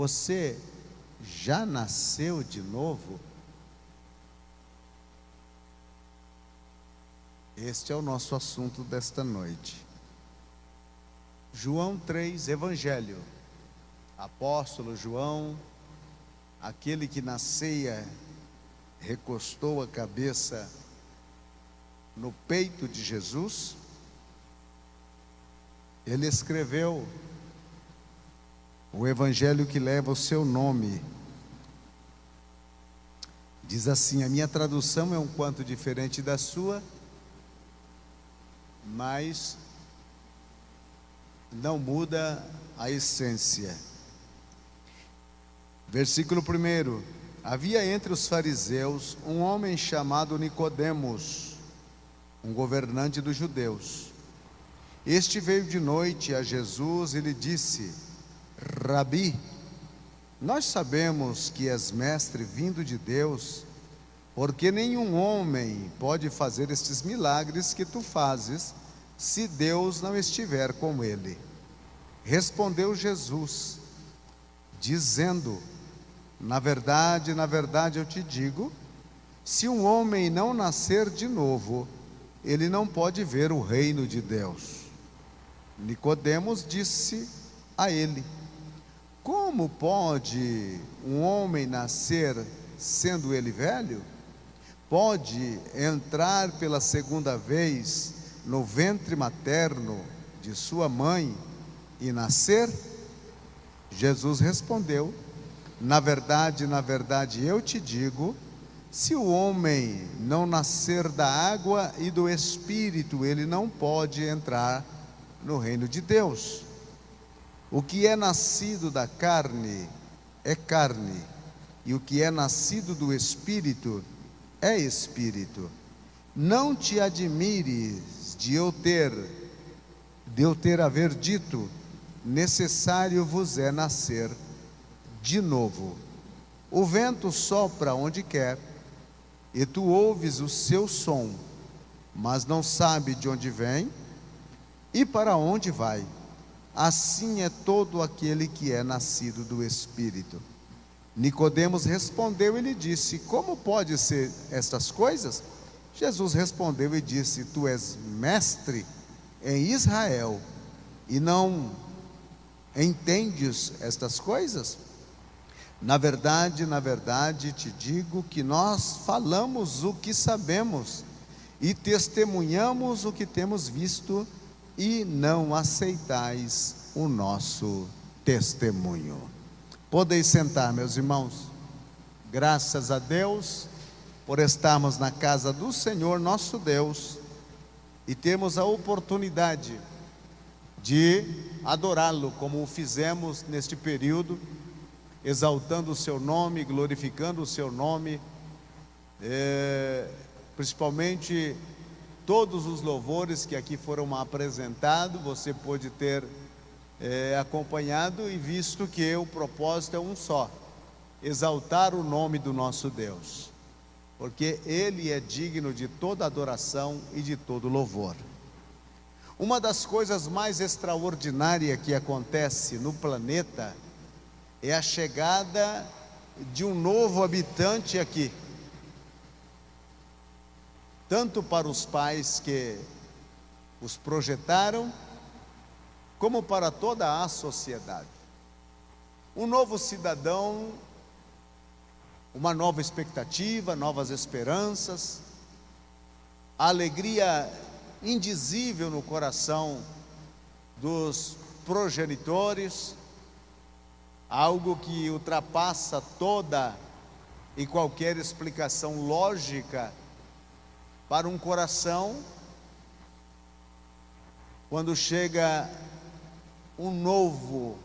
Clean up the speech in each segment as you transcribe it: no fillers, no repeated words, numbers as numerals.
Você já nasceu de novo? Este é o nosso assunto desta noite. João 3, Evangelho. Apóstolo João, aquele que na ceia recostou a cabeça no peito de Jesus, ele escreveu o Evangelho que leva o seu nome. Diz assim, a minha tradução é um quanto diferente da sua, mas não muda a essência. Versículo 1: havia entre os fariseus um homem chamado Nicodemos, um governante dos judeus. Este veio de noite a Jesus e lhe disse: Rabi, nós sabemos que és mestre vindo de Deus, porque nenhum homem pode fazer estes milagres que tu fazes, se Deus não estiver com ele. Respondeu Jesus, dizendo: na verdade eu te digo, se um homem não nascer de novo, ele não pode ver o reino de Deus. Nicodemos disse a ele: como pode um homem nascer sendo ele velho? Pode entrar pela segunda vez no ventre materno de sua mãe e nascer? Jesus respondeu: na verdade eu te digo, se o homem não nascer da água e do Espírito, ele não pode entrar no reino de Deus. O que é nascido da carne é carne, e o que é nascido do Espírito é Espírito. Não te admires de eu ter haver dito, necessário vos é nascer de novo. O vento sopra onde quer, e tu ouves o seu som, mas não sabe de onde vem e para onde vai. Assim é todo aquele que é nascido do Espírito. Nicodemos respondeu e lhe disse: como pode ser estas coisas? Jesus respondeu e disse: tu és mestre em Israel e não entendes estas coisas? Na verdade te digo que nós falamos o que sabemos e testemunhamos o que temos visto, e não aceitais o nosso testemunho. Podeis sentar, meus irmãos. Graças a Deus por estarmos na casa do Senhor nosso Deus e termos a oportunidade de adorá-lo, como o fizemos neste período, exaltando o seu nome, glorificando o seu nome, principalmente todos os louvores que aqui foram apresentados, você pôde ter acompanhado e visto que o propósito é um só: exaltar o nome do nosso Deus, porque Ele é digno de toda adoração e de todo louvor. Uma das coisas mais extraordinárias que acontece no planeta é a chegada de um novo habitante aqui, tanto para os pais que os projetaram, como para toda a sociedade. Um novo cidadão, uma nova expectativa, novas esperanças, a alegria indizível no coração dos progenitores, algo que ultrapassa toda e qualquer explicação lógica para um coração, quando chega um novo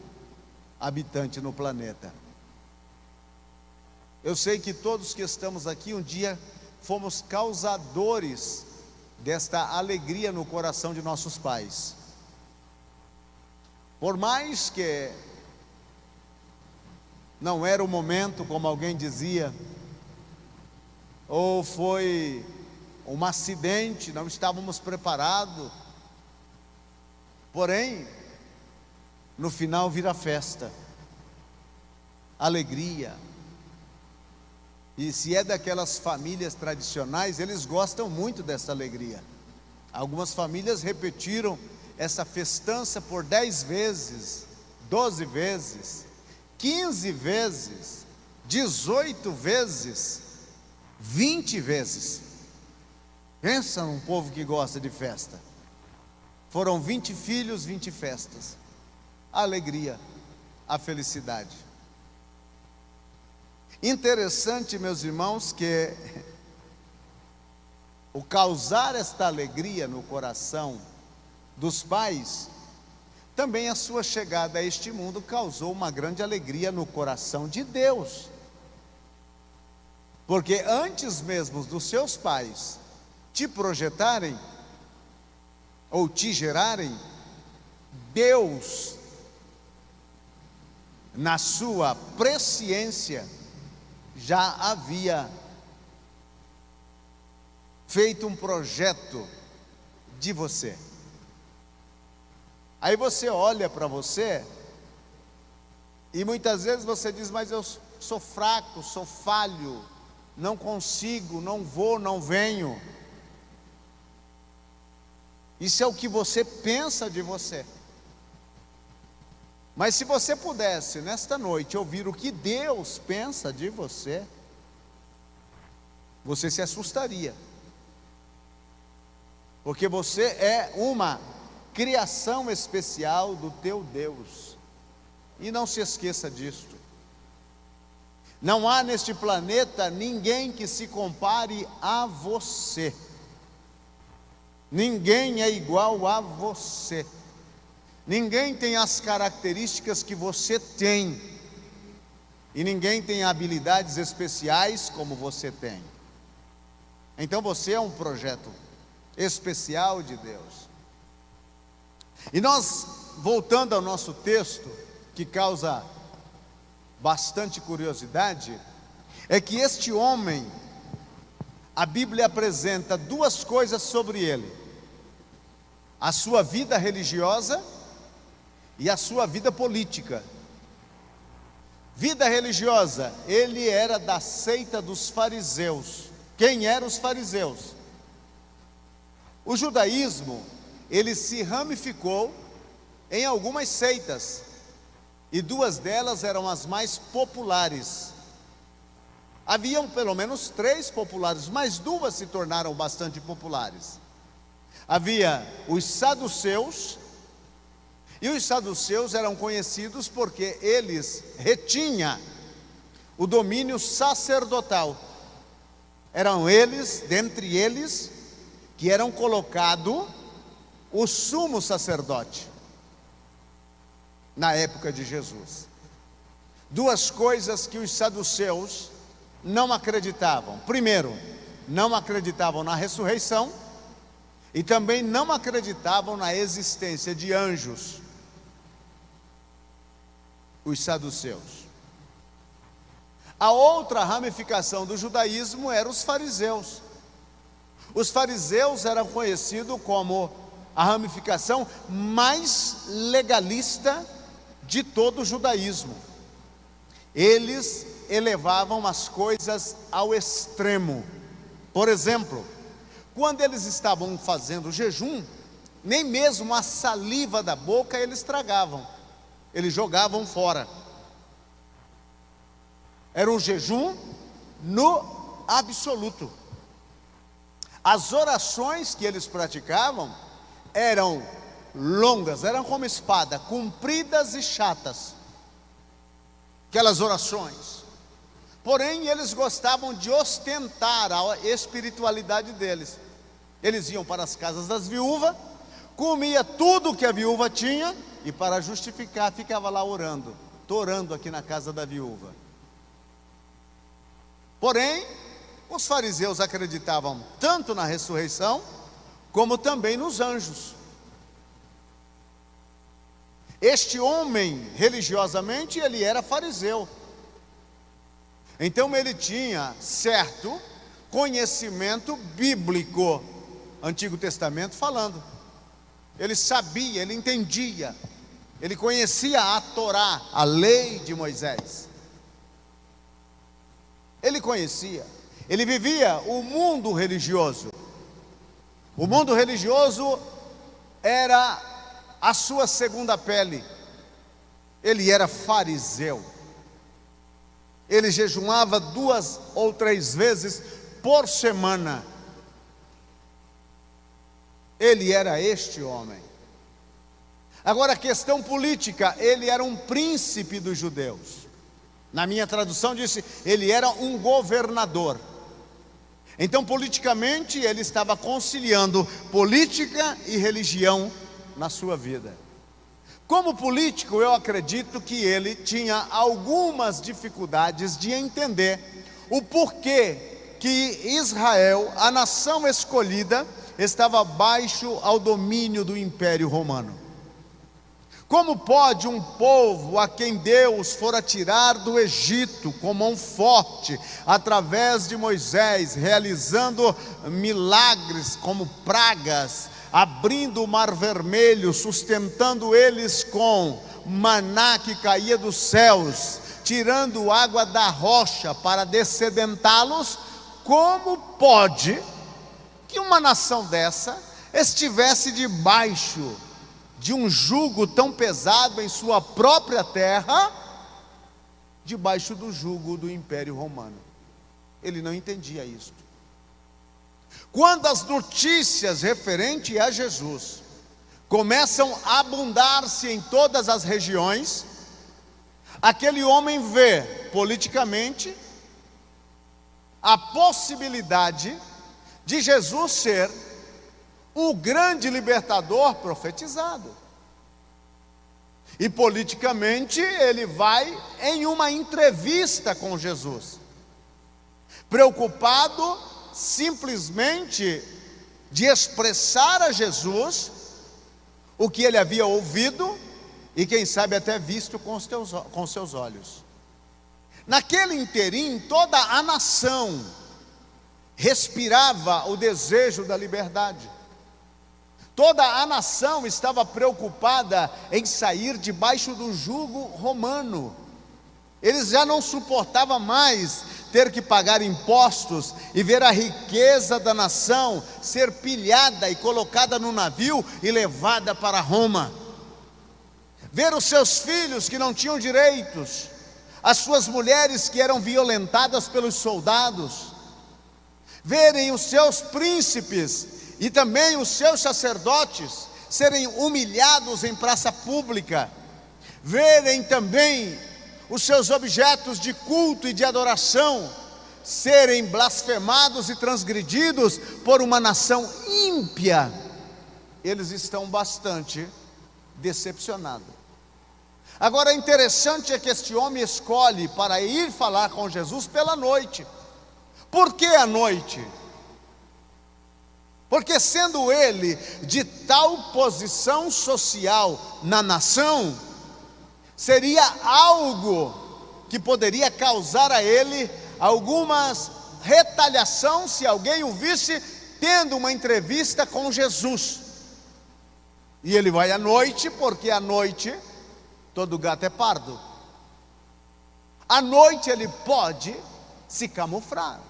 habitante no planeta. Eu sei que todos que estamos aqui um dia fomos causadores desta alegria no coração de nossos pais. Por mais que não era o momento, como alguém dizia, ou foi um acidente, não estávamos preparados, porém, no final vira festa. alegria. E se é daquelas famílias tradicionais, eles gostam muito dessa alegria. Algumas famílias repetiram essa festança por 10 vezes, 12 vezes, 15 vezes, 18 vezes, 20 vezes. Pensa num povo que gosta de festa. Foram 20 filhos, 20 festas. A alegria, a felicidade. Interessante, meus irmãos, que o causar esta alegria no coração dos pais, também a sua chegada a este mundo causou uma grande alegria no coração de Deus. Porque antes mesmo dos seus pais te projetarem, ou te gerarem, Deus, na sua presciência, já havia feito um projeto de você. Aí você olha para você e muitas vezes você diz: mas eu sou fraco, sou falho, não consigo, não vou, não venho. Isso é o que você pensa de você. Mas se você pudesse, nesta noite, ouvir o que Deus pensa de você, você se assustaria. Porque você é uma criação especial do teu Deus. E não se esqueça disto. Não há neste planeta ninguém que se compare a você. Ninguém é igual a você. Ninguém tem as características que você tem. E ninguém tem habilidades especiais como você tem. Então você é um projeto especial de Deus. E nós, voltando ao nosso texto, que causa bastante curiosidade, é que este homem, a Bíblia apresenta duas coisas sobre ele: a sua vida religiosa e a sua vida política. Vida religiosa, ele era da seita dos fariseus. Quem eram os fariseus? O judaísmo, ele se ramificou em algumas seitas, e duas delas eram as mais populares. Haviam pelo menos 3 populares, mas 2 se tornaram bastante populares. Havia os saduceus, e os saduceus eram conhecidos porque eles retinham o domínio sacerdotal. Eram eles, dentre eles, que eram colocado o sumo sacerdote na época de Jesus. 2 coisas que os saduceus não acreditavam. Primeiro, não acreditavam na ressurreição, e também não acreditavam na existência de anjos. Os saduceus. A outra ramificação do judaísmo eram os fariseus. Os fariseus eram conhecidos como a ramificação mais legalista de todo o judaísmo. Eles elevavam as coisas ao extremo. Por exemplo, quando eles estavam fazendo jejum, nem mesmo a saliva da boca eles tragavam. Eles jogavam fora. Era um jejum no absoluto. As orações que eles praticavam eram longas, eram como espada, compridas e chatas. Aquelas orações. Porém, eles gostavam de ostentar a espiritualidade deles. Eles iam para as casas das viúvas, comia tudo que a viúva tinha, e para justificar, ficava lá orando. Estou orando aqui na casa da viúva. Porém, os fariseus acreditavam tanto na ressurreição, como também nos anjos. Este homem, religiosamente, ele era fariseu. Então ele tinha certo conhecimento bíblico, Antigo Testamento falando. Ele sabia, ele entendia, ele conhecia a Torá, a lei de Moisés. Ele conhecia, ele vivia o mundo religioso. O mundo religioso era a sua segunda pele. Ele era fariseu. Ele jejuava 2 ou 3 vezes por semana. Ele era este homem. Agora, a questão política, ele era um príncipe dos judeus. Na minha tradução disse, ele era um governador. Então, politicamente, ele estava conciliando política e religião na sua vida. Como político, eu acredito que ele tinha algumas dificuldades de entender o porquê que Israel, a nação escolhida, estava abaixo ao domínio do Império Romano. Como pode um povo a quem Deus fora tirar do Egito com mão forte, através de Moisés, realizando milagres como pragas, abrindo o mar vermelho, sustentando eles com maná que caía dos céus, tirando água da rocha para dessedentá-los, como pode que uma nação dessa estivesse debaixo de um jugo tão pesado em sua própria terra, debaixo do jugo do Império Romano? Ele não entendia isso. Quando as notícias referentes a Jesus começam a abundar-se em todas as regiões, aquele homem vê politicamente a possibilidade de Jesus ser o grande libertador profetizado. E politicamente ele vai em uma entrevista com Jesus, preocupado simplesmente de expressar a Jesus o que ele havia ouvido e quem sabe até visto com seus olhos. Naquele interim, toda a nação respirava o desejo da liberdade. Toda a nação estava preocupada em sair debaixo do jugo romano. Eles já não suportavam mais ter que pagar impostos e ver a riqueza da nação ser pilhada e colocada no navio e levada para Roma. Ver os seus filhos que não tinham direitos, as suas mulheres que eram violentadas pelos soldados, verem os seus príncipes e também os seus sacerdotes serem humilhados em praça pública, verem também os seus objetos de culto e de adoração serem blasfemados e transgredidos por uma nação ímpia, eles estão bastante decepcionados. Agora, interessante é que este homem escolhe para ir falar com Jesus pela noite. Por que à noite? Porque sendo ele de tal posição social na nação, seria algo que poderia causar a ele algumas retaliação se alguém o visse tendo uma entrevista com Jesus. E ele vai à noite, porque à noite todo gato é pardo. À noite ele pode se camuflar.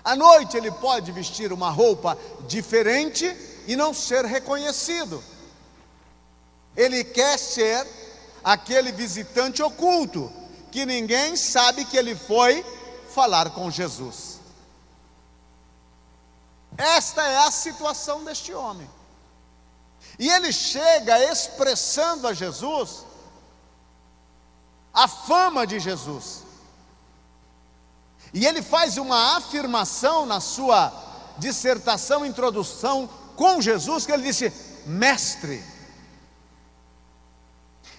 À noite ele pode vestir uma roupa diferente e não ser reconhecido. Ele quer ser aquele visitante oculto, que ninguém sabe que ele foi falar com Jesus. Esta é a situação deste homem. E ele chega expressando a Jesus a fama de Jesus. E ele faz uma afirmação na sua dissertação, introdução com Jesus, que ele disse: mestre.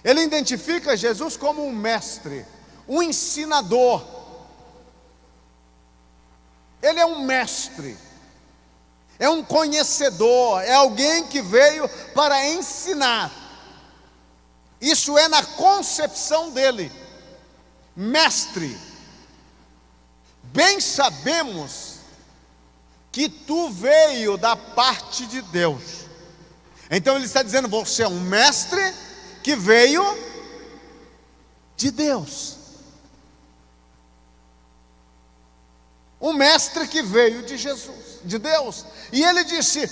Ele identifica Jesus como um mestre, um ensinador. Ele é um mestre, é um conhecedor, é alguém que veio para ensinar. Isso é na concepção dele. Mestre, bem sabemos que tu veio da parte de Deus. Então ele está dizendo: você é um mestre que veio de Deus. um mestre que veio de Jesus, de Deus. E ele disse: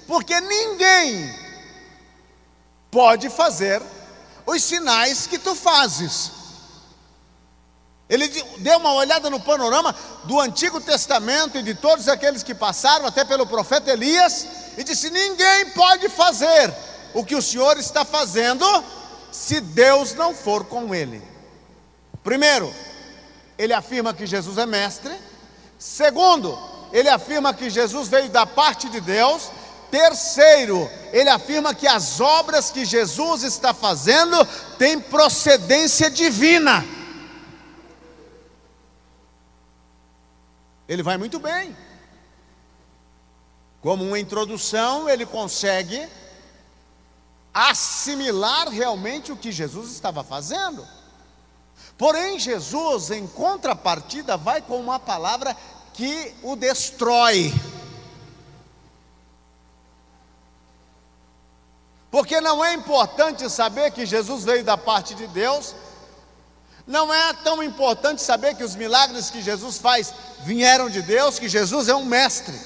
porque ninguém pode fazer os sinais que tu fazes. Ele deu uma olhada no panorama do Antigo Testamento e de todos aqueles que passaram, até pelo profeta Elias, e disse: ninguém pode fazer o que o Senhor está fazendo se Deus não for com ele. Primeiro, ele afirma que Jesus é mestre. Segundo, ele afirma que Jesus veio da parte de Deus. Terceiro, ele afirma que as obras que Jesus está fazendo têm procedência divina. Ele vai muito bem. Como uma introdução, ele consegue assimilar realmente o que Jesus estava fazendo. Porém, Jesus, em contrapartida, vai com uma palavra que o destrói. Porque não é importante saber que Jesus veio da parte de Deus, não é tão importante saber que os milagres que Jesus faz vieram de Deus, que Jesus é um mestre.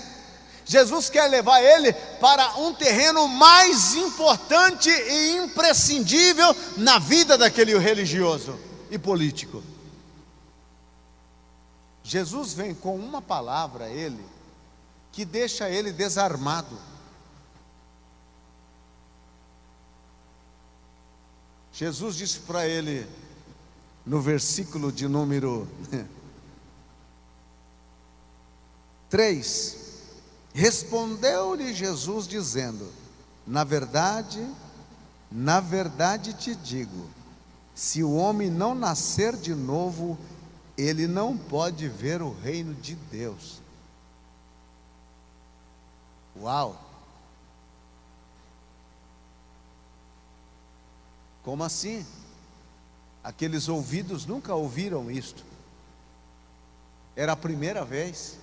Jesus quer levar ele para um terreno mais importante e imprescindível na vida daquele religioso e político. Jesus vem com uma palavra a ele que deixa ele desarmado. Jesus disse para ele, no versículo de número 3, respondeu-lhe Jesus dizendo: na verdade te digo, se o homem não nascer de novo, ele não pode ver o reino de Deus. Uau! Como assim? Aqueles ouvidos nunca ouviram isto. Era a primeira vez.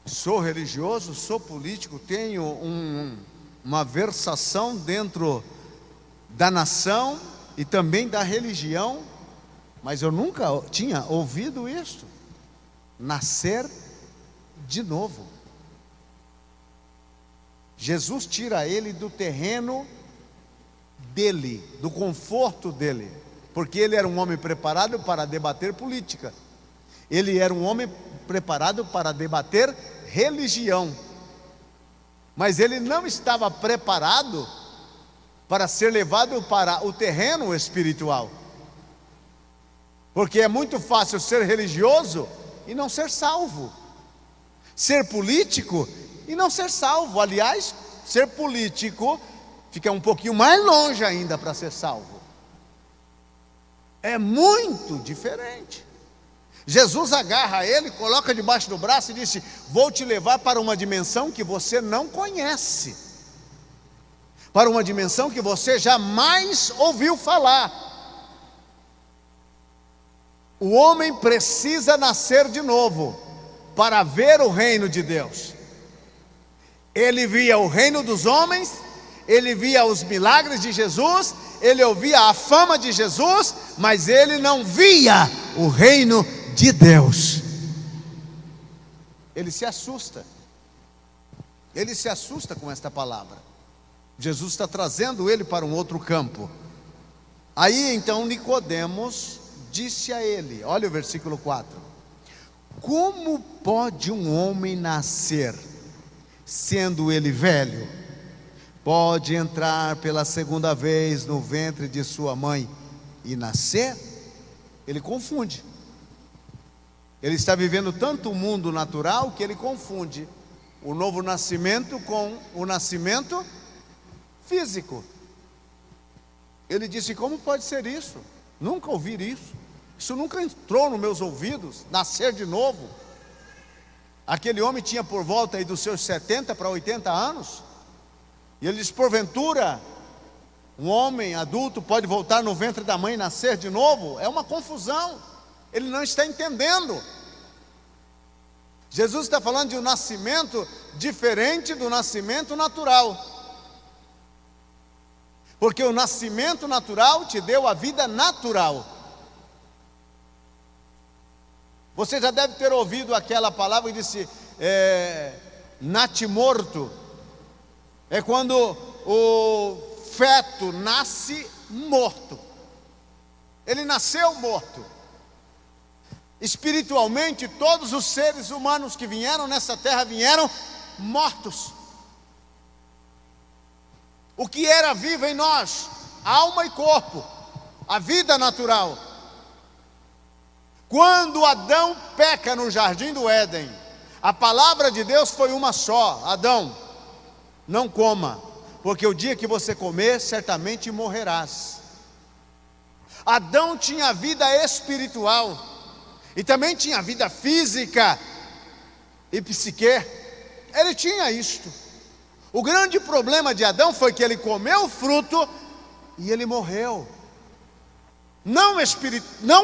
Sou religioso, sou político, tenho uma versação dentro da nação e também da religião, mas eu nunca tinha ouvido isto. Nascer de novo. Jesus tira ele do terreno dele, do conforto dele, porque ele era um homem preparado para debater política, ele era um homem preparado para debater religião, mas ele não estava preparado para ser levado para o terreno espiritual, porque é muito fácil ser religioso e não ser salvo, ser político e não ser salvo. Aliás, ser político fica um pouquinho mais longe ainda para ser salvo. É muito diferente. Jesus agarra ele, coloca debaixo do braço e disse: vou te levar para uma dimensão que você não conhece, para uma dimensão que você jamais ouviu falar. O homem precisa nascer de novo para ver o reino de Deus. Ele via o reino dos homens, ele via os milagres de Jesus, ele ouvia a fama de Jesus, mas ele não via o reino de Deus. Ele se assusta com esta palavra. Jesus está trazendo ele para um outro campo. Aí então Nicodemos disse a ele, olha o versículo 4: como pode um homem nascer, sendo ele velho? Pode entrar pela segunda vez no ventre de sua mãe e nascer? Ele confunde. Ele está vivendo tanto o mundo natural que ele confunde o novo nascimento com o nascimento físico. Ele disse: como pode ser isso? Nunca ouvi isso. Isso nunca entrou nos meus ouvidos, nascer de novo. Aquele homem tinha por volta aí dos seus 70 para 80 anos. E ele diz: porventura, um homem adulto pode voltar no ventre da mãe e nascer de novo? É uma confusão. Ele não está entendendo. Jesus está falando de um nascimento diferente do nascimento natural. Porque o nascimento natural te deu a vida natural. Você já deve ter ouvido aquela palavra que disse natimorto. É quando o feto nasce morto. Ele nasceu morto. Espiritualmente, todos os seres humanos que vieram nessa terra vieram mortos. O que era vivo em nós? Alma e corpo, a vida natural. Quando Adão peca no jardim do Éden, a palavra de Deus foi uma só: Adão, não coma, porque o dia que você comer, certamente morrerás. Adão tinha vida espiritual e também tinha vida física e psique. Ele tinha isto. O grande problema de Adão foi que ele comeu o fruto e ele morreu. Não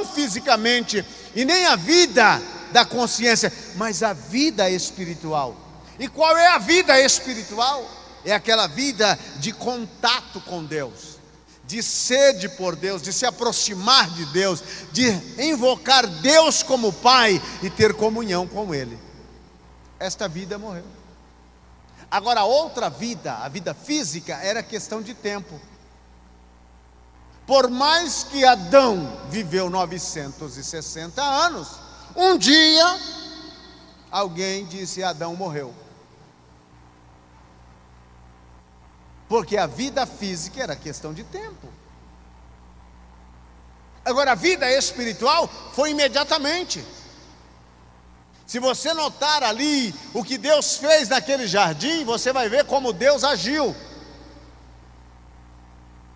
fisicamente, e nem a vida da consciência, mas a vida espiritual. E qual é a vida espiritual? É aquela vida de contato com Deus, de sede por Deus, de se aproximar de Deus, de invocar Deus como Pai e ter comunhão com Ele. Esta vida morreu. Agora a outra vida, a vida física, era questão de tempo. Por mais que Adão viveu 960 anos, um dia alguém disse: Adão morreu. Porque a vida física era questão de tempo. Agora a vida espiritual foi imediatamente. Se você notar ali o que Deus fez naquele jardim, você vai ver como Deus agiu.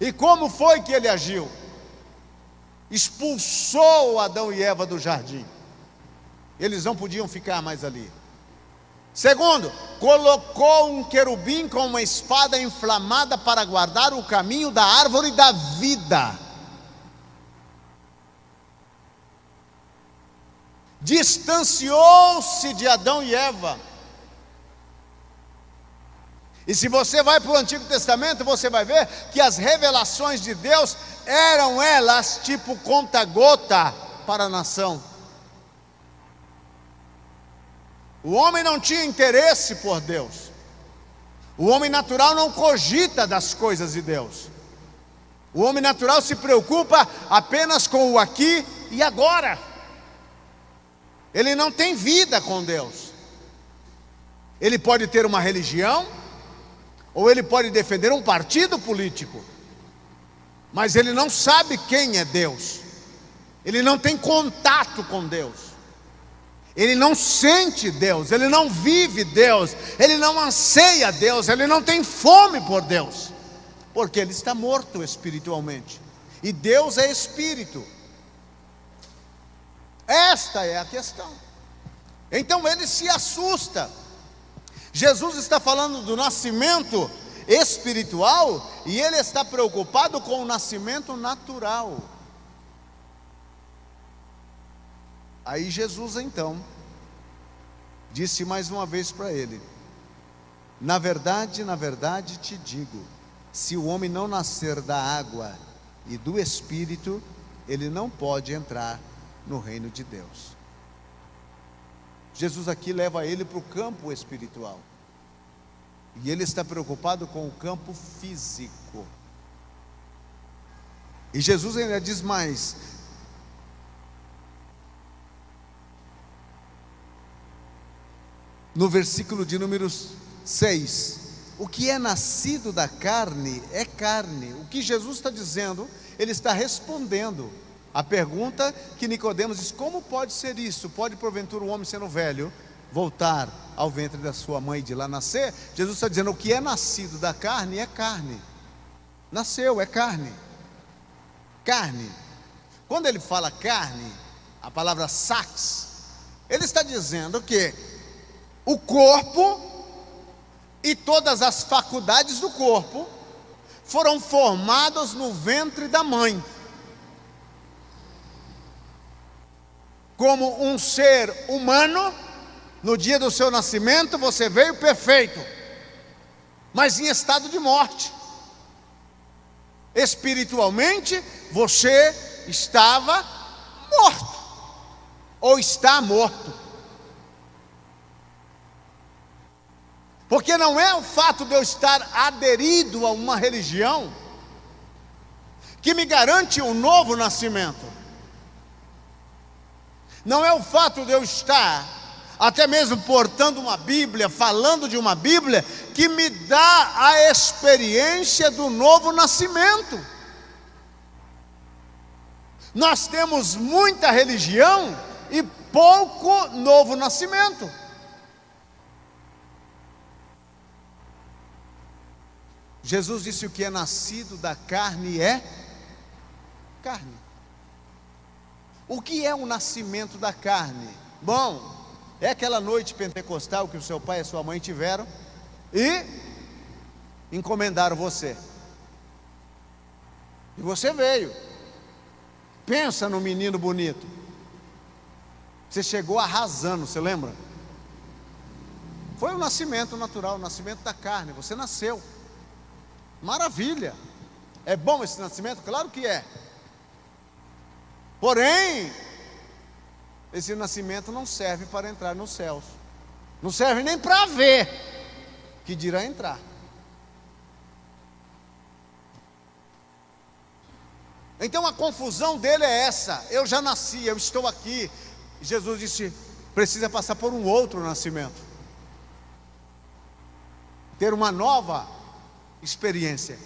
E como foi que ele agiu? Expulsou Adão e Eva do jardim. Eles não podiam ficar mais ali. Segundo, colocou um querubim com uma espada inflamada para guardar o caminho da árvore da vida. Distanciou-se de Adão e Eva. E se você vai para o Antigo Testamento, você vai ver que as revelações de Deus eram elas tipo conta-gota para a nação. O homem não tinha interesse por Deus. O homem natural não cogita das coisas de Deus. O homem natural se preocupa apenas com o aqui e agora. Ele não tem vida com Deus. Ele pode ter uma religião, ou ele pode defender um partido político, mas ele não sabe quem é Deus. Ele não tem contato com Deus. Ele não sente Deus, ele não vive Deus, ele não anseia Deus, ele não tem fome por Deus, porque ele está morto espiritualmente. E Deus é espírito. Esta é a questão. Então ele se assusta. Jesus está falando do nascimento espiritual e ele está preocupado com o nascimento natural. Aí Jesus então disse mais uma vez para ele: na verdade te digo, se o homem não nascer da água e do Espírito, ele não pode entrar no reino de Deus. Jesus aqui leva ele para o campo espiritual. E ele está preocupado com o campo físico. E Jesus ainda diz mais: no versículo de número 6, o que é nascido da carne é carne. O que Jesus está dizendo, ele está respondendo a pergunta que Nicodemos diz: como pode ser isso? Pode porventura um homem sendo velho voltar ao ventre da sua mãe e de lá nascer? Jesus está dizendo: o que é nascido da carne é carne. Nasceu, é carne. Carne. Quando ele fala carne, a palavra sax, ele está dizendo que o corpo e todas as faculdades do corpo foram formados no ventre da mãe. Como um ser humano, no dia do seu nascimento você veio perfeito, mas em estado de morte. Espiritualmente você estava morto. ou está morto. Porque não é o fato de eu estar aderido a uma religião que me garante um novo nascimento. Não é o fato de eu estar até mesmo portando uma Bíblia, falando de uma Bíblia, que me dá a experiência do novo nascimento. Nós temos muita religião e pouco novo nascimento. Jesus disse: o que é nascido da carne é carne. O que é o nascimento da carne? Bom, é aquela noite pentecostal que o seu pai e a sua mãe tiveram e encomendaram você. E você veio. Pensa no menino bonito. Você chegou arrasando, você lembra? Foi o nascimento natural, o nascimento da carne. Você nasceu. Maravilha. É bom esse nascimento? Claro que é. Porém, esse nascimento não serve para entrar nos céus. Não serve nem para ver, que dirá entrar. Então a confusão dele é essa: eu já nasci, eu estou aqui. Jesus disse: precisa passar por um outro nascimento, ter uma nova experiência.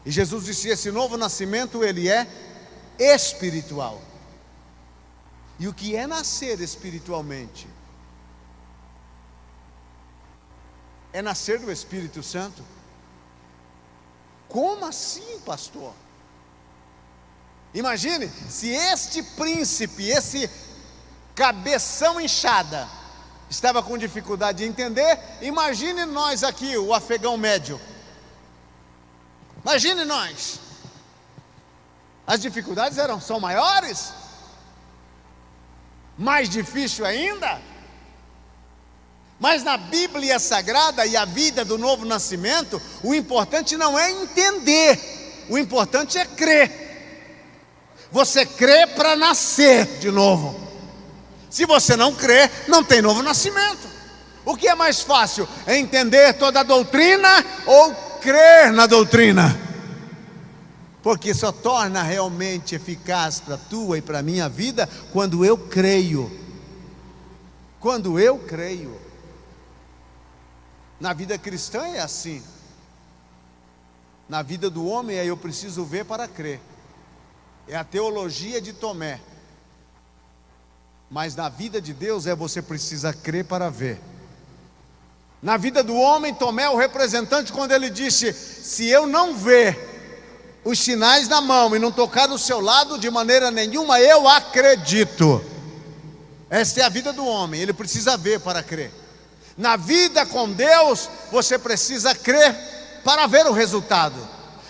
E Jesus disse: esse novo nascimento, ele é espiritual. E o que é nascer espiritualmente? É nascer do Espírito Santo. Como assim, pastor? Imagine se este príncipe, esse cabeção inchada, estava com dificuldade de entender. Imagine nós aqui, o afegão médio. Imagine nós. As dificuldades são maiores? Mais difícil ainda? Mas na Bíblia Sagrada e a vida do novo nascimento, o importante não é entender, o importante é crer. Você crê para nascer de novo. Se você não crê, não tem novo nascimento. O que é mais fácil? É entender toda a doutrina ou crer na doutrina? Porque só torna realmente eficaz para a tua e para a minha vida quando eu creio. Quando eu creio. Na vida cristã é assim. Na vida do homem é: eu preciso ver para crer. É a teologia de Tomé. Mas na vida de Deus é: você precisa crer para ver. Na vida do homem, Tomé é o representante quando ele disse: se eu não ver os sinais na mão e não tocar no seu lado, de maneira nenhuma eu acredito. Esta é a vida do homem, ele precisa ver para crer. Na vida com Deus, você precisa crer para ver o resultado.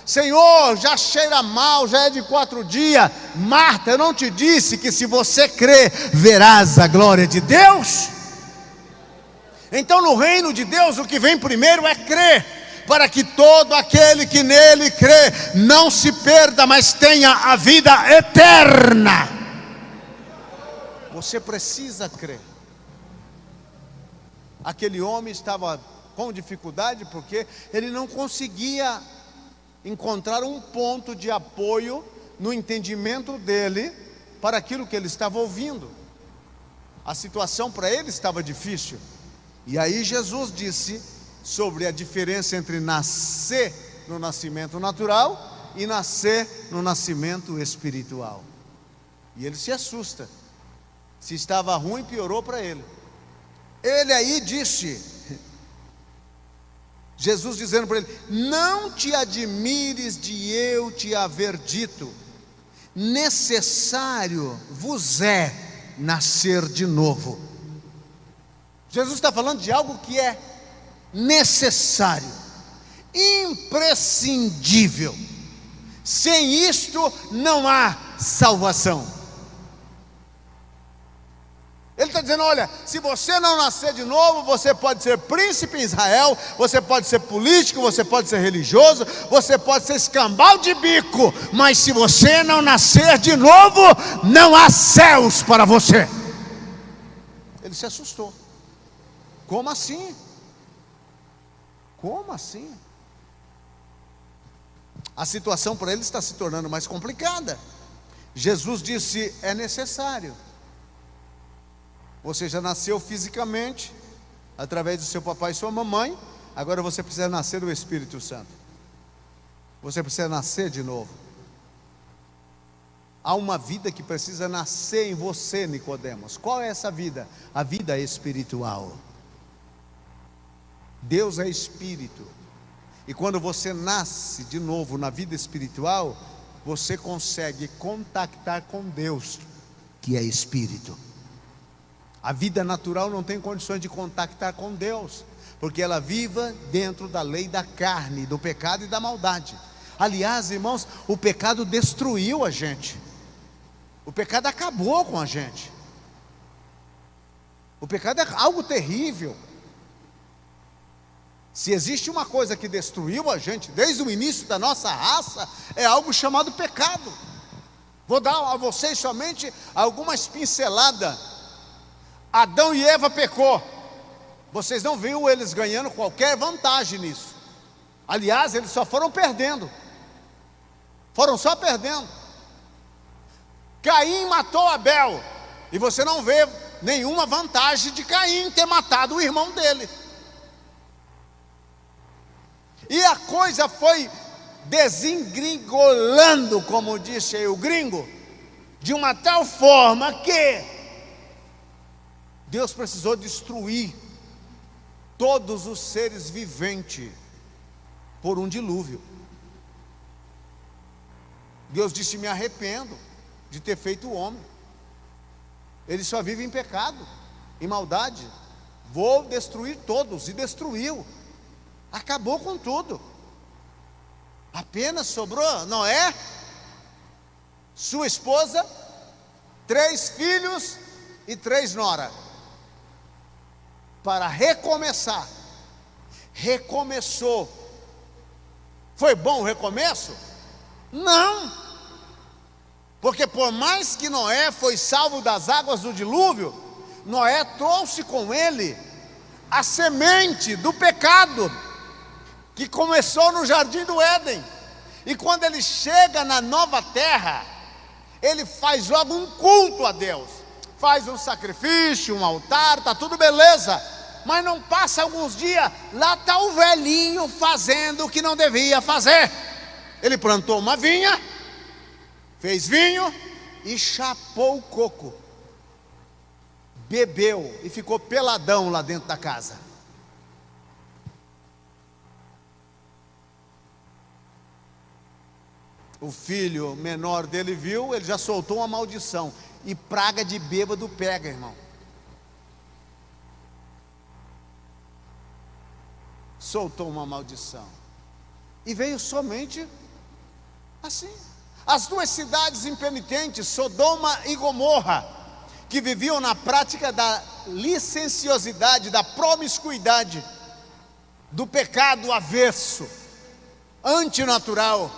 Senhor, já cheira mal, já é de 4 dias. Marta, eu não te disse que se você crer, verás a glória de Deus? Então no reino de Deus, o que vem primeiro é crer, para que todo aquele que nele crê não se perda, mas tenha a vida eterna. Você precisa crer. Aquele homem estava com dificuldade porque ele não conseguia encontrar um ponto de apoio no entendimento dele para aquilo que ele estava ouvindo. A situação para ele estava difícil. E aí Jesus disse sobre a diferença entre nascer no nascimento natural e nascer no nascimento espiritual. E ele se assusta. Se estava ruim, piorou para ele. Ele aí disse, Jesus dizendo para ele: não te admires de eu te haver dito, necessário vos é nascer de novo. Jesus está falando de algo que é necessário, imprescindível. Sem isto não há salvação. Ele está dizendo: olha, se você não nascer de novo, você pode ser príncipe em Israel, você pode ser político, você pode ser religioso, você pode ser escambau de bico, mas se você não nascer de novo, não há céus para você. Ele se assustou. Como assim? Como assim? A situação para ele está se tornando mais complicada. Jesus disse: é necessário. Você já nasceu fisicamente, através do seu papai e sua mamãe. Agora você precisa nascer do Espírito Santo. Você precisa nascer de novo. Há uma vida que precisa nascer em você, Nicodemos. Qual é essa vida? A vida espiritual. Deus é Espírito. E quando você nasce de novo na vida espiritual, você consegue contactar com Deus, que é Espírito. A vida natural não tem condições de contactar com Deus, porque ela vive dentro da lei da carne, do pecado e da maldade. Aliás, irmãos, o pecado destruiu a gente. O pecado acabou com a gente. O pecado é algo terrível. Se existe uma coisa que destruiu a gente desde o início da nossa raça, é algo chamado pecado. Vou dar a vocês somente algumas pinceladas. Adão e Eva pecou. Vocês não viram eles ganhando qualquer vantagem nisso. Aliás, eles só foram perdendo. Foram só perdendo. Caim matou Abel, e você não vê nenhuma vantagem de Caim ter matado o irmão dele. E a coisa foi desengringolando, como disse aí o gringo, de uma tal forma que Deus precisou destruir todos os seres viventes por um dilúvio. Deus disse: me arrependo de ter feito o homem. Ele só vive em pecado, em maldade. Vou destruir todos. E destruiu. Acabou com tudo. Apenas sobrou Noé, sua esposa, 3 filhos e 3 noras, para recomeçar. Recomeçou. Foi bom o recomeço? Não. Porque por mais que Noé foi salvo das águas do dilúvio, Noé trouxe com ele a semente do pecado, que começou no jardim do Éden. E quando ele chega na nova terra, ele faz logo um culto a Deus. Faz um sacrifício, um altar, está tudo beleza. Mas não passa alguns dias, lá está o velhinho fazendo o que não devia fazer. Ele plantou uma vinha, fez vinho e chapou o coco. Bebeu e ficou peladão lá dentro da casa. O filho menor dele viu, ele já soltou uma maldição. E praga de bêbado pega, irmão. Soltou uma maldição. E veio somente assim. As 2 cidades impenitentes, Sodoma e Gomorra, que viviam na prática da licenciosidade, da promiscuidade, do pecado avesso, antinatural,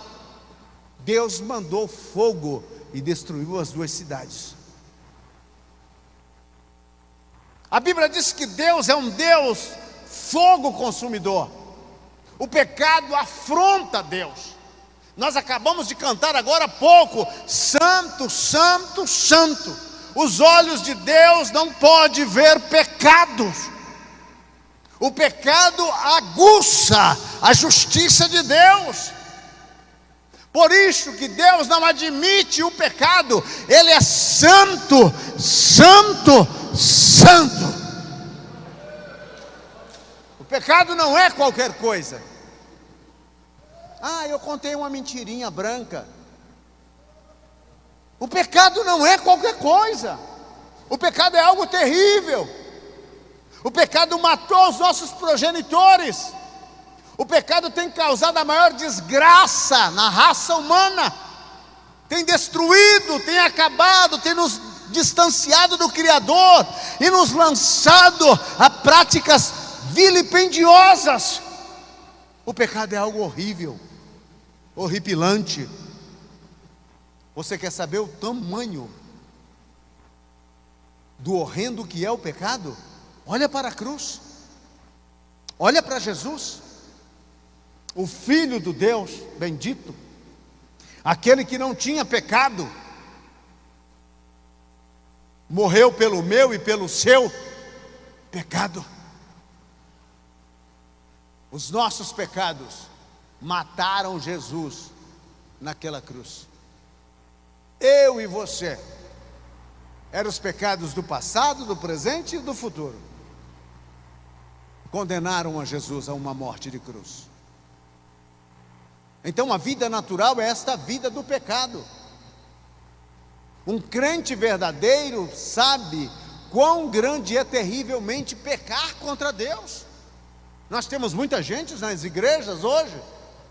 Deus mandou fogo e destruiu as 2 cidades. A Bíblia diz que Deus é um Deus fogo consumidor. O pecado afronta Deus. Nós acabamos de cantar agora há pouco: santo, santo, santo. Os olhos de Deus não podem ver pecados. O pecado aguça a justiça de Deus. Por isso que Deus não admite o pecado. Ele é santo, santo, santo. O pecado não é qualquer coisa. Eu contei uma mentirinha branca. O pecado não é qualquer coisa. O pecado é algo terrível. O pecado matou os nossos progenitores. O pecado tem causado a maior desgraça na raça humana. Tem destruído, tem acabado, tem nos distanciado do Criador e nos lançado a práticas vilipendiosas. O pecado é algo horrível, horripilante. Você quer saber o tamanho do horrendo que é o pecado? Olha para a cruz, olha para Jesus, o Filho do Deus bendito, aquele que não tinha pecado, morreu pelo meu e pelo seu pecado. Os nossos pecados mataram Jesus naquela cruz. Eu e você eram os pecados do passado, do presente e do futuro. Condenaram a Jesus a uma morte de cruz. Então a vida natural é esta vida do pecado. Um crente verdadeiro sabe quão grande é terrivelmente pecar contra Deus. Nós temos muita gente nas igrejas hoje,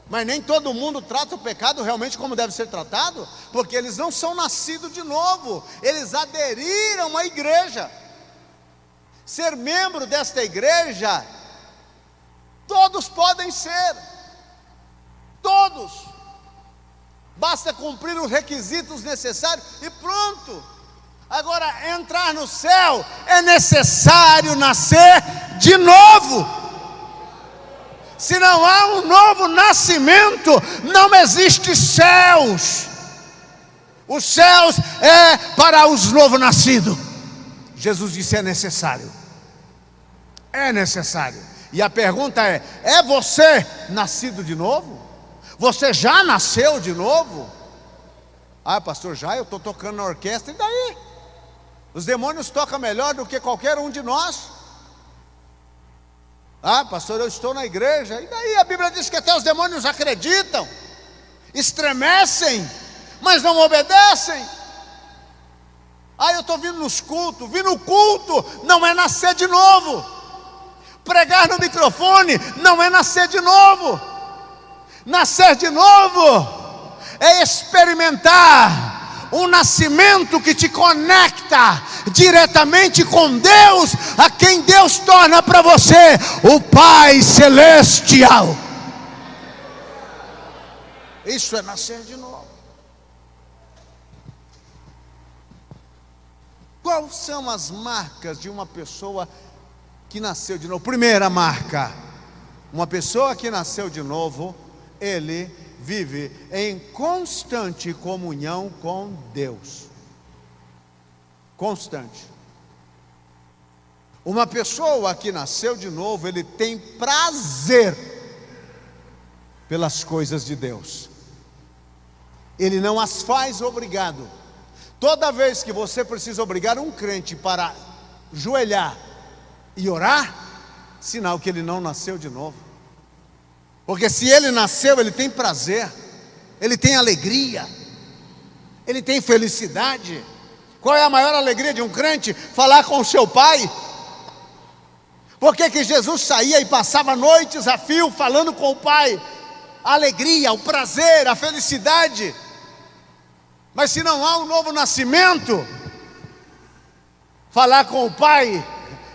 mas nem todo mundo trata o pecado realmente como deve ser tratado, porque eles não são nascidos de novo, eles aderiram à igreja. Ser membro desta igreja, todos podem ser, todos, basta cumprir os requisitos necessários e pronto. Agora, entrar no céu é necessário nascer de novo. Se não há um novo nascimento, não existe céus. Os céus é para os novo nascidos. Jesus disse: é necessário. É necessário. E a pergunta é você nascido de novo? Você já nasceu de novo? Ah, pastor, já eu estou tocando na orquestra, e daí? Os demônios tocam melhor do que qualquer um de nós. Ah, pastor, eu estou na igreja, e daí? A Bíblia diz que até os demônios acreditam, estremecem, mas não obedecem. Ah, eu estou vindo nos cultos. Vir no culto não é nascer de novo. Pregar no microfone não é nascer de novo. Nascer de novo é experimentar um nascimento que te conecta diretamente com Deus, a quem Deus torna para você o Pai Celestial. Isso é nascer de novo. Quais são as marcas de uma pessoa que nasceu de novo? Primeira marca: uma pessoa que nasceu de novo, ele vive em constante comunhão com Deus. Constante. Uma pessoa que nasceu de novo, ele tem prazer pelas coisas de Deus. Ele não as faz obrigado. Toda vez que você precisa obrigar um crente para ajoelhar e orar, sinal que ele não nasceu de novo. Porque se ele nasceu, ele tem prazer, ele tem alegria, ele tem felicidade. Qual é a maior alegria de um crente? Falar com o seu pai. Por que Jesus saía e passava noites a fio falando com o pai? A alegria, o prazer, a felicidade. Mas se não há um novo nascimento, falar com o pai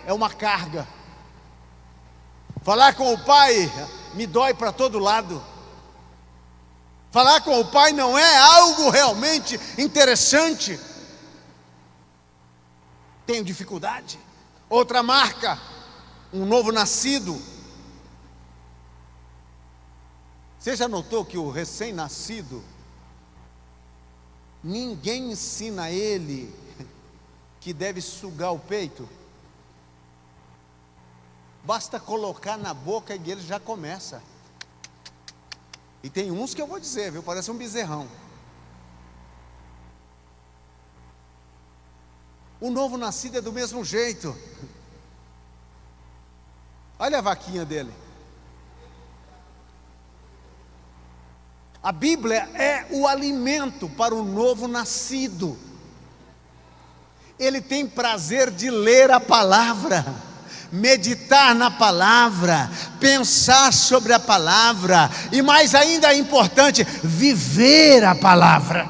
é uma carga. Falar com o pai me dói para todo lado. Falar com o pai não é algo realmente interessante. Tenho dificuldade. Outra marca: um novo nascido. Você já notou que o recém-nascido, ninguém ensina ele que deve sugar o peito? Basta colocar na boca e ele já começa. E tem uns que eu vou dizer, viu? Parece um bezerrão. O novo nascido é do mesmo jeito. Olha a vaquinha dele. A Bíblia é o alimento para o novo nascido. Ele tem prazer de ler a palavra, meditar na palavra, pensar sobre a palavra, e mais ainda é importante, viver a palavra.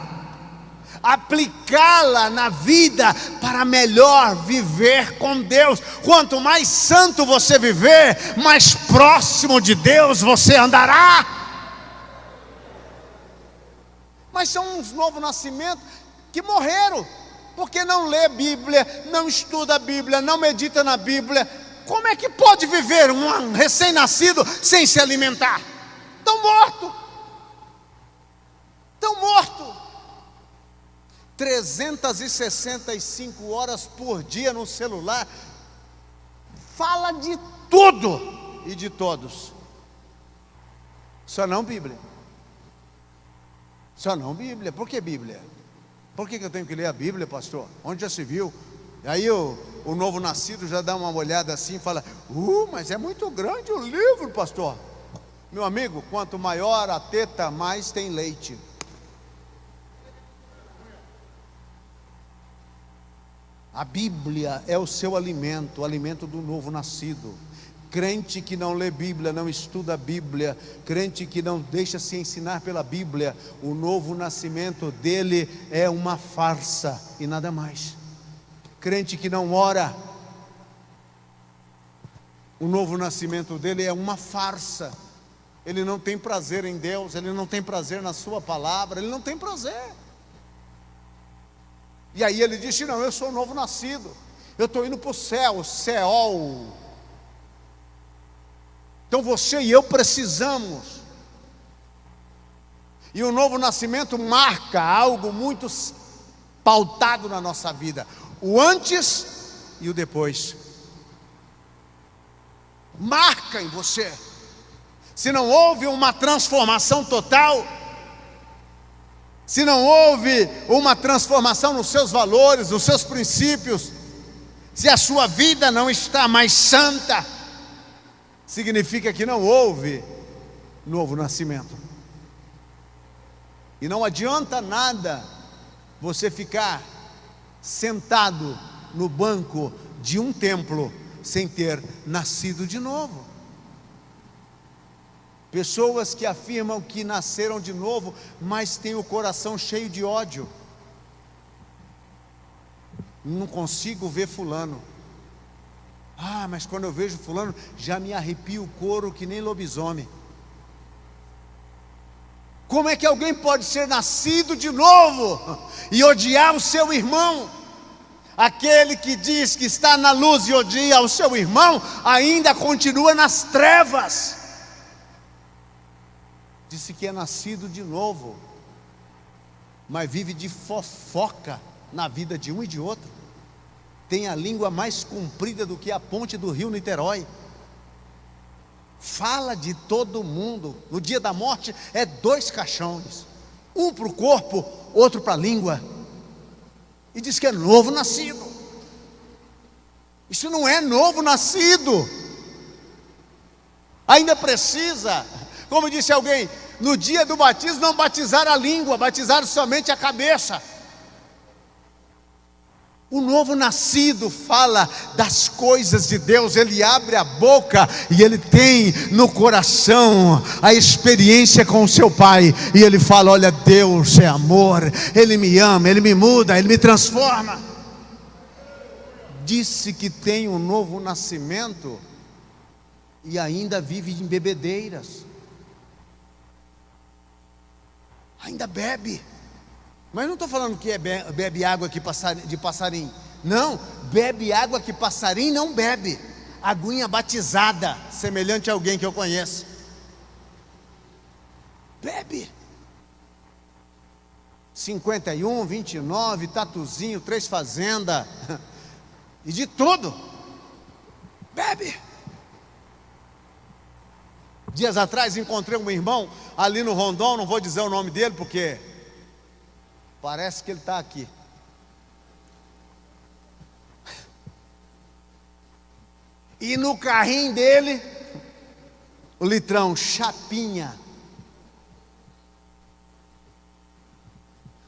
aplicá-la na vida para melhor viver com Deus. Quanto mais santo você viver, mais próximo de Deus você andará. Mas são uns novos nascimentos que morreram, porque não lê Bíblia, não estuda a Bíblia, não medita na Bíblia. Como é que pode viver um recém-nascido sem se alimentar? Estão mortos. Estão mortos. 365 horas por dia no celular, fala de tudo e de todos, só não Bíblia. Só não Bíblia. Por que Bíblia? Por que eu tenho que ler a Bíblia, pastor? Onde já se viu? Aí o novo nascido já dá uma olhada assim e fala: mas é muito grande o livro, pastor. Meu amigo, quanto maior a teta, mais tem leite. A Bíblia é o seu alimento, o alimento do novo nascido. Crente que não lê Bíblia, não estuda a Bíblia, crente que não deixa se ensinar pela Bíblia, o novo nascimento dele é uma farsa e nada mais. Crente que não ora, o novo nascimento dele é uma farsa. Ele não tem prazer em Deus, ele não tem prazer na sua palavra, ele não tem prazer. E aí ele disse: não, eu sou novo nascido, eu estou indo para o céu, Seol. Então você e eu precisamos. E o novo nascimento marca algo muito pautado na nossa vida: o antes e o depois. Marca em você. Se não houve uma transformação total, se não houve uma transformação nos seus valores, nos seus princípios, se a sua vida não está mais santa, significa que não houve novo nascimento. E não adianta nada você ficar sentado no banco de um templo sem ter nascido de novo. Pessoas que afirmam que nasceram de novo, mas têm o coração cheio de ódio. Não consigo ver fulano. Mas quando eu vejo fulano, já me arrepia o couro que nem lobisomem. Como é que alguém pode ser nascido de novo e odiar o seu irmão? Aquele que diz que está na luz e odia o seu irmão, ainda continua nas trevas. Disse que é nascido de novo, mas vive de fofoca na vida de um e de outro. Tem a língua mais comprida do que a ponte do rio Niterói. Fala de todo mundo. No dia da morte é 2 caixões, um para o corpo, outro para a língua. E diz que é novo nascido. Isso não é novo nascido. Ainda precisa, como disse alguém, no dia do batismo não batizar a língua, batizar somente a cabeça. O novo nascido fala das coisas de Deus, ele abre a boca e ele tem no coração a experiência com o seu pai, e ele fala: olha, Deus é amor, ele me ama, ele me muda, ele me transforma. Disse que tem um novo nascimento e ainda vive em bebedeiras, ainda bebe. Mas não estou falando que bebe água de passarinho. Não, bebe água que passarinho não bebe. Aguinha batizada, semelhante a alguém que eu conheço. Bebe. 51, 29, tatuzinho, 3 fazendas. E de tudo. Bebe. Dias atrás encontrei um irmão ali no Rondon, não vou dizer o nome dele porque parece que ele está aqui. E no carrinho dele, o litrão, chapinha.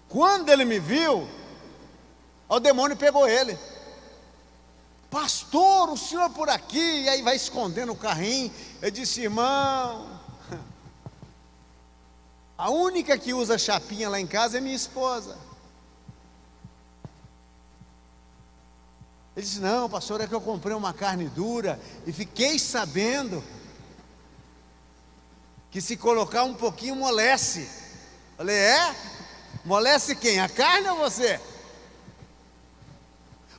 Quando ele me viu, o demônio pegou ele. Pastor, o senhor por aqui? E aí vai escondendo o carrinho. Eu disse: irmão, a única que usa chapinha lá em casa é minha esposa. Ele disse: não, pastor, é que eu comprei uma carne dura e fiquei sabendo que se colocar um pouquinho amolece. Falei: é? Amolece quem? A carne ou você?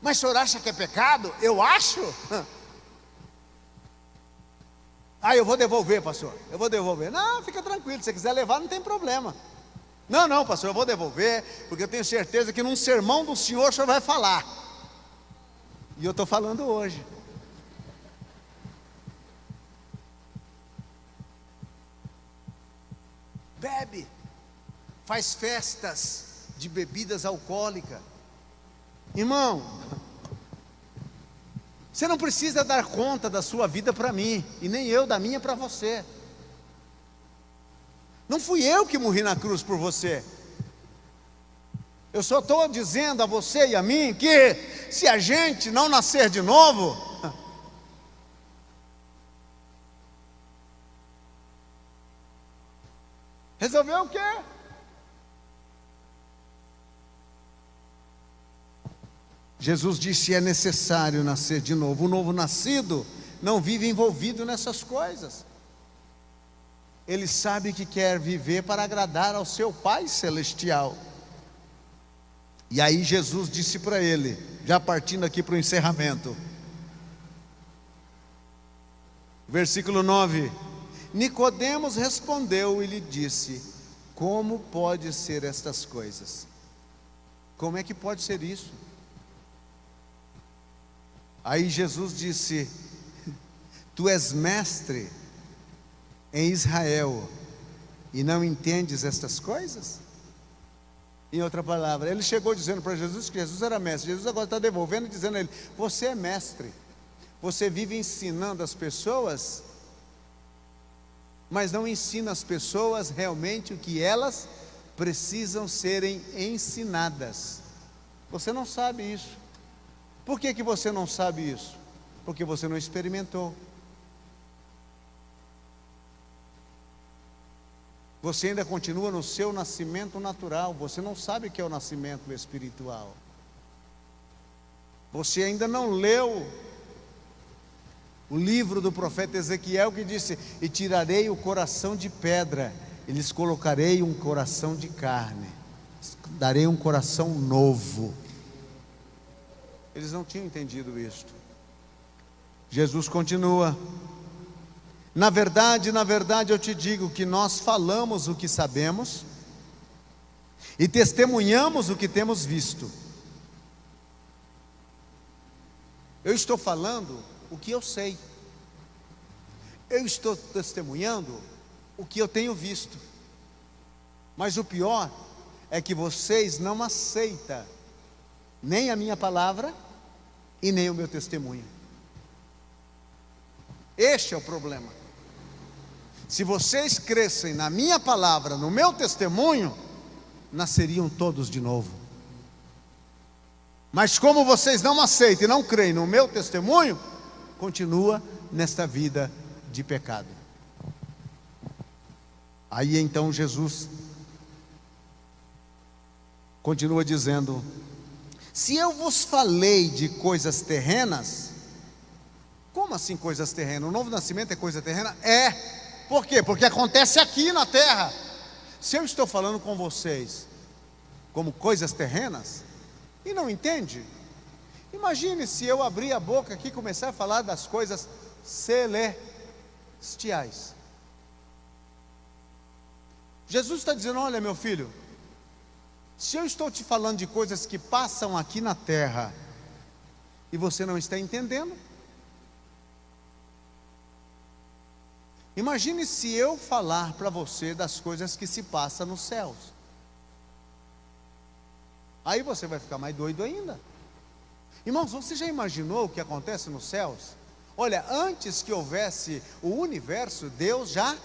Mas o senhor acha que é pecado? Eu acho. Ah, eu vou devolver, pastor, eu vou devolver. Não, fica tranquilo, se você quiser levar não tem problema. Não, não, pastor, eu vou devolver, porque eu tenho certeza que num sermão do senhor o senhor vai falar. E eu estou falando hoje. Bebe, faz festas de bebidas alcoólicas. Irmão, você não precisa dar conta da sua vida para mim, e nem eu da minha para você. Não fui eu que morri na cruz por você. Eu só estou dizendo a você e a mim que se a gente não nascer de novo, resolveu o quê? Jesus disse: é necessário nascer de novo. O novo nascido não vive envolvido nessas coisas. Ele sabe que quer viver para agradar ao seu Pai Celestial. E aí Jesus disse para ele, já partindo aqui para o encerramento, versículo 9: Nicodemos respondeu e lhe disse: como pode ser estas coisas? Como é que pode ser isso? Aí Jesus disse: tu és mestre em Israel e não entendes estas coisas? Em outra palavra, ele chegou dizendo para Jesus que Jesus era mestre. Jesus agora está devolvendo, dizendo a ele: você é mestre, você vive ensinando as pessoas, mas não ensina as pessoas realmente o que elas precisam serem ensinadas. Você não sabe isso. Por que que você não sabe isso? Porque você não experimentou. Você ainda continua no seu nascimento natural. Você não sabe o que é o nascimento espiritual. Você ainda não leu o livro do profeta Ezequiel, que disse: e tirarei o coração de pedra, e lhes colocarei um coração de carne, darei um coração novo. Eles não tinham entendido isto. Jesus continua: na verdade, eu te digo que nós falamos o que sabemos e testemunhamos o que temos visto. Eu estou falando o que eu sei. Eu estou testemunhando o que eu tenho visto. Mas o pior é que vocês não aceitam nem a minha palavra e nem o meu testemunho. Este é o problema. Se vocês crescem na minha palavra, no meu testemunho, nasceriam todos de novo. Mas como vocês não aceitam e não creem no meu testemunho, continua nesta vida de pecado. Aí então Jesus continua dizendo: se eu vos falei de coisas terrenas. Como assim coisas terrenas? O novo nascimento é coisa terrena? É. Por quê? Porque acontece aqui na terra. Se eu estou falando com vocês como coisas terrenas e não entende, imagine se eu abrir a boca aqui e começar a falar das coisas celestiais. Jesus está dizendo: olha, meu filho, se eu estou te falando de coisas que passam aqui na terra e você não está entendendo, imagine se eu falar para você das coisas que se passam nos céus. Aí você vai ficar mais doido ainda. Irmãos, você já imaginou o que acontece nos céus? Olha, antes que houvesse o universo, Deus já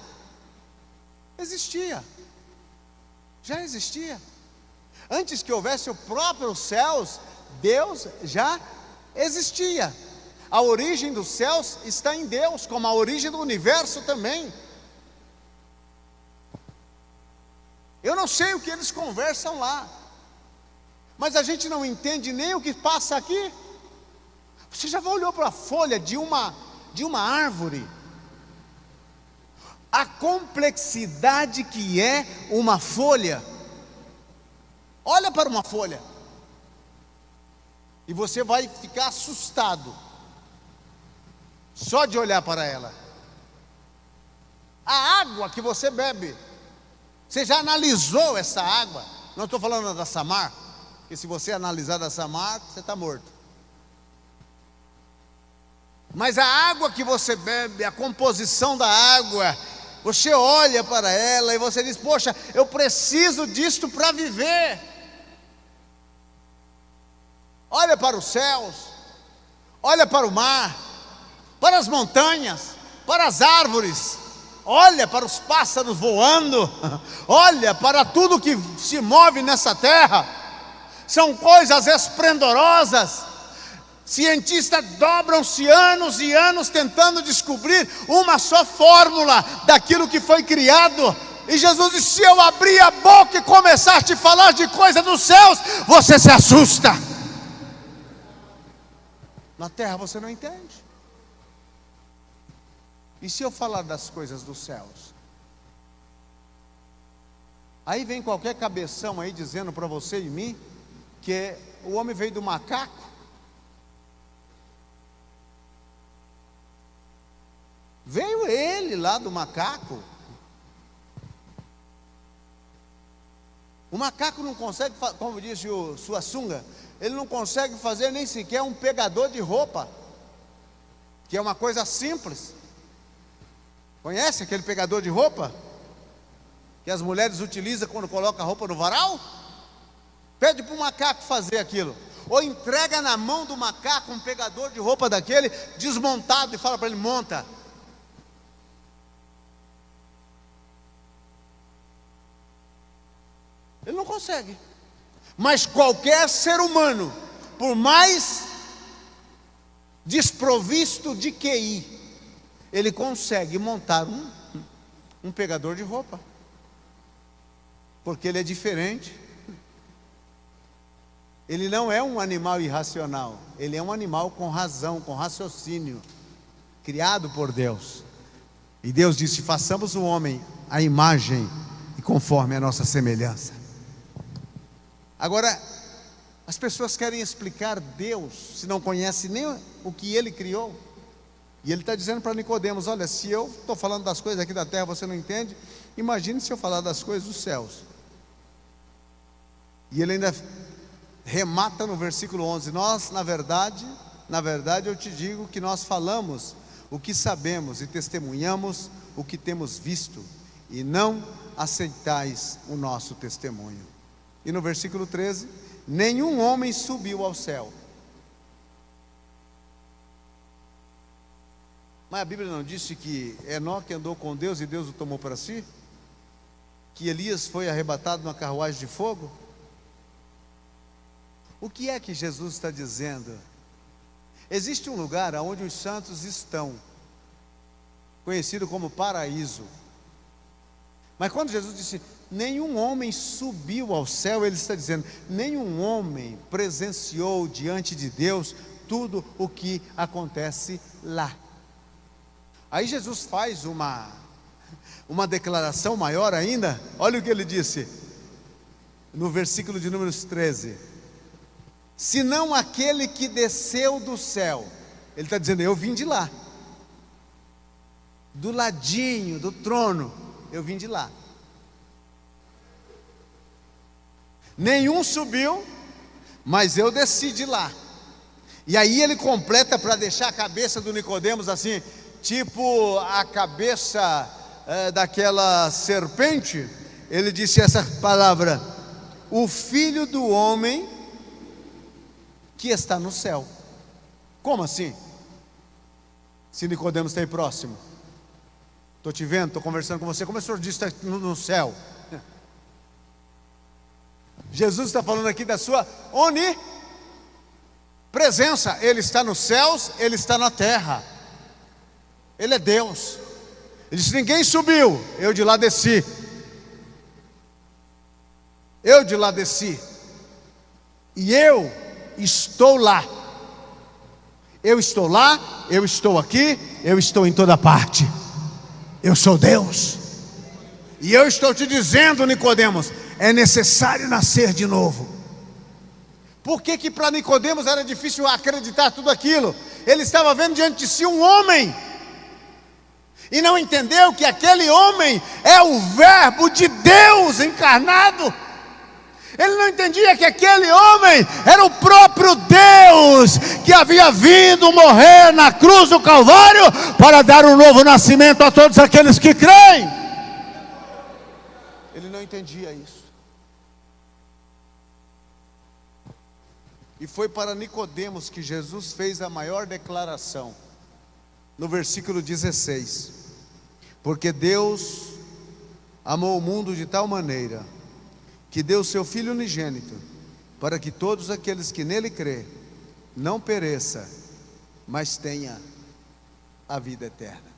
existia. Já existia. Antes que houvesse o próprio céus, Deus já existia. A origem dos céus está em Deus, como a origem do universo também. Eu não sei o que eles conversam lá, mas a gente não entende nem o que passa aqui. Você já olhou para a folha de uma árvore? A complexidade que é uma folha. Olha para uma folha e você vai ficar assustado só de olhar para ela. A água que você bebe, você já analisou essa água? Não estou falando da Samar, porque se você analisar da Samar, você está morto. Mas a água que você bebe, a composição da água, você olha para ela e você diz: poxa, eu preciso disto para viver. Olha para os céus, olha para o mar, para as montanhas, para as árvores, olha para os pássaros voando, olha para tudo que se move nessa terra. São coisas esplendorosas. Cientistas dobram-se anos e anos tentando descobrir uma só fórmula daquilo que foi criado. E Jesus disse: se eu abrir a boca e começar a te falar de coisa dos céus, você se assusta. Na terra você não entende. E se eu falar das coisas dos céus? Aí vem qualquer cabeção aí dizendo para você e mim que o homem veio do macaco. Veio ele lá do macaco. O macaco não consegue, como disse o Suassuna, ele não consegue fazer nem sequer um pegador de roupa, que é uma coisa simples. Conhece aquele pegador de roupa que as mulheres utilizam quando colocam a roupa no varal? Pede para o macaco fazer aquilo, ou entrega na mão do macaco um pegador de roupa daquele desmontado e fala para ele: monta. Ele não consegue. Mas qualquer ser humano, por mais desprovisto de QI, ele consegue montar um pegador de roupa, porque ele é diferente. Ele não é um animal irracional, ele é um animal com razão, com raciocínio, criado por Deus. E Deus disse: façamos o homem à imagem e conforme a nossa semelhança. Agora, as pessoas querem explicar Deus, se não conhecem nem o que Ele criou. E Ele está dizendo para Nicodemos: olha, se eu estou falando das coisas aqui da terra, você não entende, imagine se eu falar das coisas dos céus. E Ele ainda remata no versículo 11: nós, na verdade eu te digo que nós falamos o que sabemos e testemunhamos o que temos visto, e não aceitais o nosso testemunho. E no versículo 13: nenhum homem subiu ao céu. Mas a Bíblia não disse que Enoque andou com Deus e Deus o tomou para si? Que Elias foi arrebatado numa carruagem de fogo? O que é que Jesus está dizendo? Existe um lugar onde os santos estão, conhecido como paraíso. Mas quando Jesus disse nenhum homem subiu ao céu, Ele está dizendo: nenhum homem presenciou diante de Deus tudo o que acontece lá. Aí Jesus faz uma declaração maior ainda. Olha o que Ele disse no versículo de número 13: senão aquele que desceu do céu. Ele está dizendo: eu vim de lá, do ladinho do trono, eu vim de lá. Nenhum subiu, mas eu desci de lá. E aí ele completa para deixar a cabeça do Nicodemos assim, tipo a cabeça daquela serpente. Ele disse essa palavra: o Filho do Homem que está no céu. Como assim? Se Nicodemos está aí próximo, estou te vendo, estou conversando com você, como o senhor disse está no céu? Jesus está falando aqui da sua onipresença. Ele está nos céus, Ele está na terra. Ele é Deus. Ele disse: ninguém subiu, eu de lá desci. Eu de lá desci. E eu estou lá. Eu estou lá, eu estou aqui, eu estou em toda parte. Eu sou Deus. E eu estou te dizendo, Nicodemos, é necessário nascer de novo. Por que para Nicodemos era difícil acreditar tudo aquilo? Ele estava vendo diante de si um homem, e não entendeu que aquele homem é o Verbo de Deus encarnado. Ele não entendia que aquele homem era o próprio Deus, que havia vindo morrer na cruz do Calvário, para dar um novo nascimento a todos aqueles que creem. Ele não entendia isso. E foi para Nicodemos que Jesus fez a maior declaração, no versículo 16: porque Deus amou o mundo de tal maneira, que deu seu Filho unigênito, para que todos aqueles que nele crê, não pereça, mas tenha a vida eterna.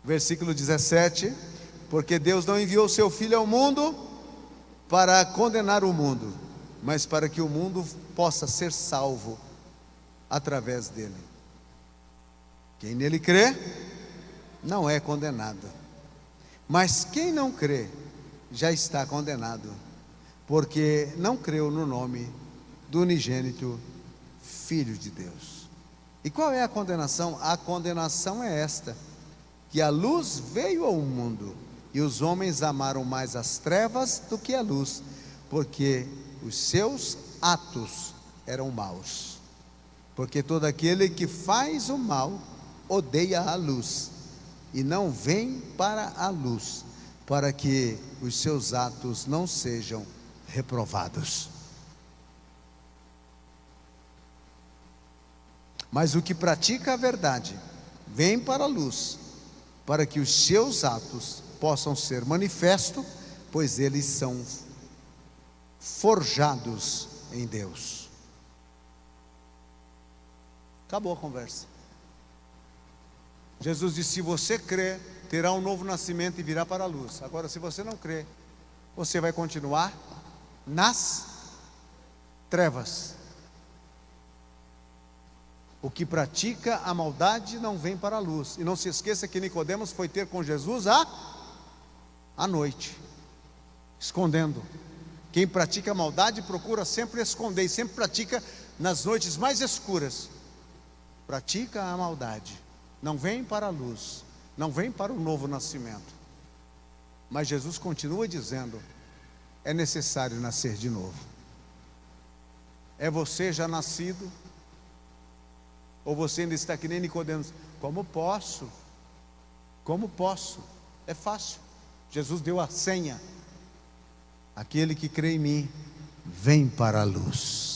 Versículo 17: porque Deus não enviou seu Filho ao mundo para condenar o mundo, mas para que o mundo possa ser salvo através dele. Quem nele crê não é condenado, mas quem não crê já está condenado, porque não creu no nome do unigênito Filho de Deus. E qual é a condenação? A condenação é esta: que a luz veio ao mundo, e os homens amaram mais as trevas do que a luz, porque os seus atos eram maus. Porque todo aquele que faz o mal odeia a luz, e não vem para a luz, para que os seus atos não sejam reprovados. Mas o que pratica a verdade vem para a luz, para que os seus atos possam ser manifestos, pois eles são forjados em Deus. Acabou a conversa. Jesus disse: se você crer, terá um novo nascimento e virá para a luz. Agora, se você não crer, você vai continuar nas trevas. O que pratica a maldade não vem para a luz. E não se esqueça que Nicodemos foi ter com Jesus à noite, escondendo. Quem pratica a maldade procura sempre esconder, e sempre pratica nas noites mais escuras. Pratica a maldade, não vem para a luz, não vem para o novo nascimento. Mas Jesus continua dizendo: é necessário nascer de novo. É você já nascido? Ou você ainda está que nem Nicodemos? Como posso? Como posso? É fácil. Jesus deu a senha: aquele que crê em mim, vem para a luz.